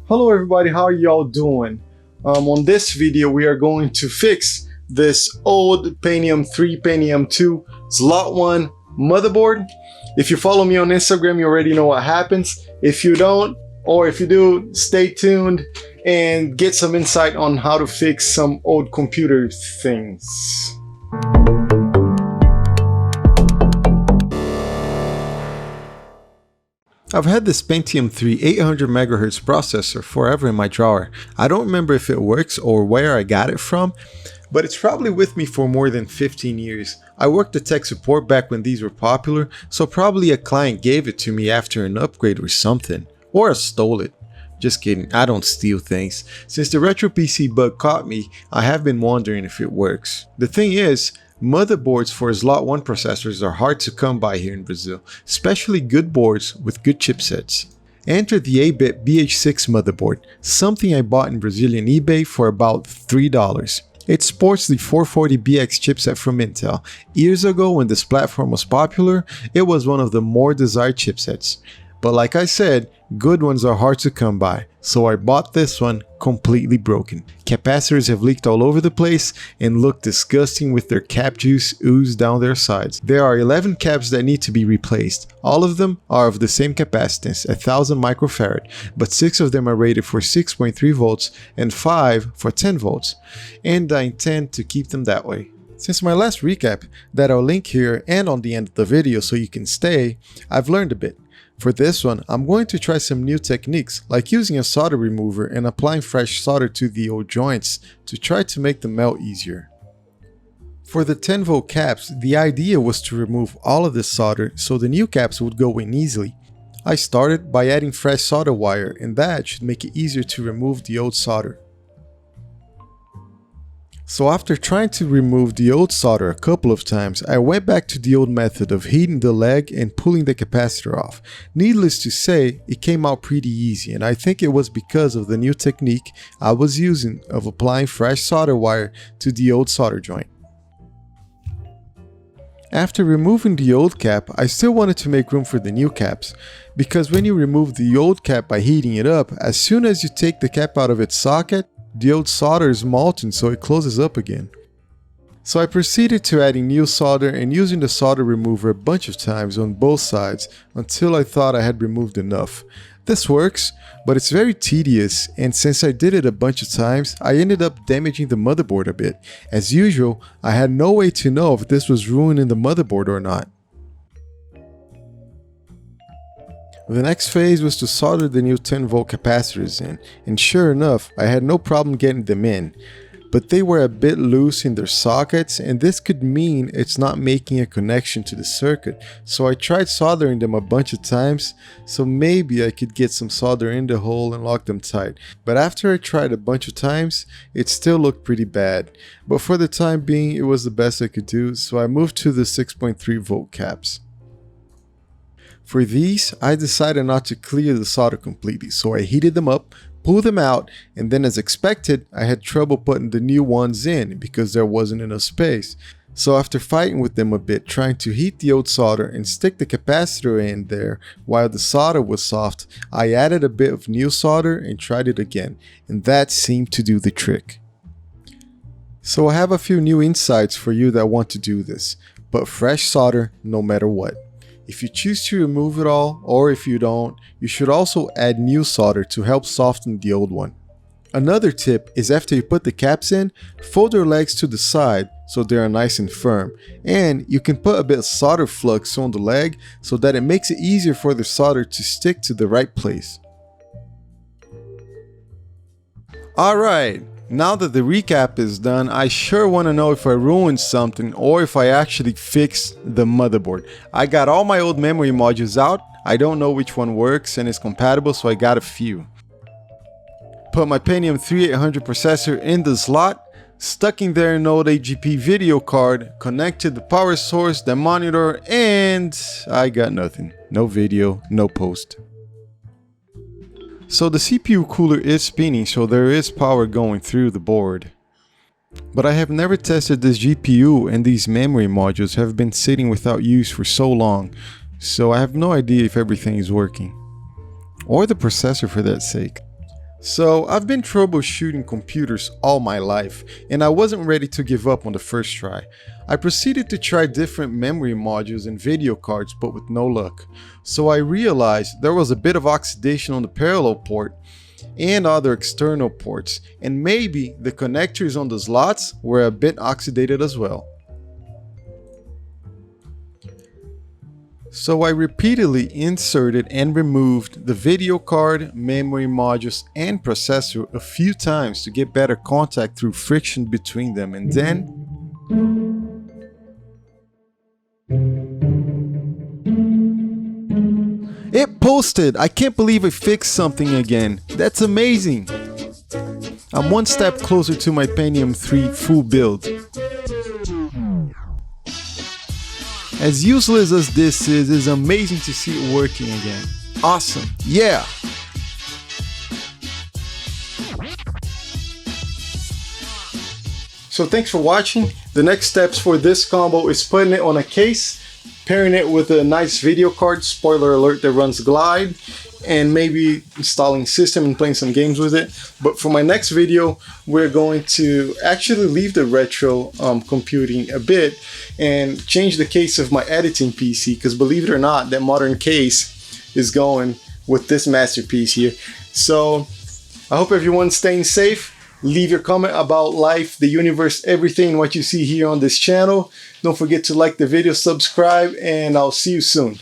Hello everybody, how are y'all doing? On this video we are going to fix this old Pentium 3, Pentium 2 slot 1 motherboard. If you follow me on Instagram, you already know what happens. If you don't, or if you do, stay tuned and get some insight on how to fix some old computer things. I've had this Pentium 3 800MHz processor forever in my drawer. I don't remember if it works or where I got it from, but it's probably with me for more than 15 years. I worked at tech support back when these were popular, so probably a client gave it to me after an upgrade or something. Or I stole it. Just kidding, I don't steal things. Since the retro PC bug caught me, I have been wondering if it works. The thing is, motherboards for slot 1 processors are hard to come by here in Brazil, especially good boards with good chipsets. Enter the Abit BH6 motherboard, something I bought in Brazilian eBay for about $3. It sports the 440BX chipset from Intel. Years ago when this platform was popular, it was one of the more desired chipsets. But like I said, good ones are hard to come by, so I bought this one completely broken. Capacitors have leaked all over the place and look disgusting with their cap juice oozed down their sides. There are 11 caps that need to be replaced. All of them are of the same capacitance, 1000 microfarad, but 6 of them are rated for 6.3 volts and 5 for 10 volts, and I intend to keep them that way. Since my last recap, that I'll link here and on the end of the video so you can stay, I've learned a bit. For this one, I'm going to try some new techniques, like using a solder remover and applying fresh solder to the old joints to try to make them melt easier. For the 10 volt caps, the idea was to remove all of the solder so the new caps would go in easily. I started by adding fresh solder wire, and that should make it easier to remove the old solder. So after trying to remove the old solder a couple of times, I went back to the old method of heating the leg and pulling the capacitor off. Needless to say, it came out pretty easy, and I think it was because of the new technique I was using of applying fresh solder wire to the old solder joint. After removing the old cap, I still wanted to make room for the new caps, because when you remove the old cap by heating it up, as soon as you take the cap out of its socket, the old solder is molten, so it closes up again. So I proceeded to adding new solder and using the solder remover a bunch of times on both sides until I thought I had removed enough. This works, but it's very tedious, and since I did it a bunch of times, I ended up damaging the motherboard a bit. As usual, I had no way to know if this was ruining the motherboard or not. The next phase was to solder the new 10 volt capacitors in, and sure enough, I had no problem getting them in. But they were a bit loose in their sockets, and this could mean it's not making a connection to the circuit. So I tried soldering them a bunch of times, so maybe I could get some solder in the hole and lock them tight. But after I tried a bunch of times, it still looked pretty bad. But for the time being, it was the best I could do, so I moved to the 6.3 volt caps. For these, I decided not to clear the solder completely, so I heated them up, pulled them out, and then as expected, I had trouble putting the new ones in because there wasn't enough space. So after fighting with them a bit, trying to heat the old solder and stick the capacitor in there while the solder was soft, I added a bit of new solder and tried it again, and that seemed to do the trick. So I have a few new insights for you that want to do this, but fresh solder no matter what. If you choose to remove it all, or if you don't, you should also add new solder to help soften the old one. Another tip is after you put the caps in, fold your legs to the side so they are nice and firm, and you can put a bit of solder flux on the leg so that it makes it easier for the solder to stick to the right place. Alright, now that the recap is done, I sure want to know if I ruined something or if I actually fixed the motherboard. I got all my old memory modules out. I don't know which one works and is compatible, so I got a few. Put my Pentium 3 800 processor in the slot, stuck in there an old AGP video card, connected the power source, the monitor, and I got nothing. No video, no post. So the CPU cooler is spinning, so there is power going through the board. But I have never tested this GPU, and these memory modules have been sitting without use for so long, so I have no idea if everything is working. Or the processor for that sake. So I've been troubleshooting computers all my life, and I wasn't ready to give up on the first try. I proceeded to try different memory modules and video cards, but with no luck. So I realized there was a bit of oxidation on the parallel port and other external ports, and maybe the connectors on the slots were a bit oxidated as well. So I repeatedly inserted and removed the video card, memory modules, and processor a few times to get better contact through friction between them, and then it posted! I can't believe I fixed something again. That's amazing! I'm one step closer to my Pentium 3 full build. As useless as this is, it's amazing to see it working again. Awesome, yeah! So thanks for watching. The next steps for this combo is putting it on a case, pairing it with a nice video card, spoiler alert, that runs Glide, and maybe installing system and playing some games with it. But for my next video, we're going to actually leave the retro computing a bit and change the case of my editing PC, because believe it or not, that modern case is going with this masterpiece here. So I hope everyone's staying safe. Leave your comment about life, the universe, everything, what you see here on this channel. Don't forget to like the video, subscribe, and I'll see you soon.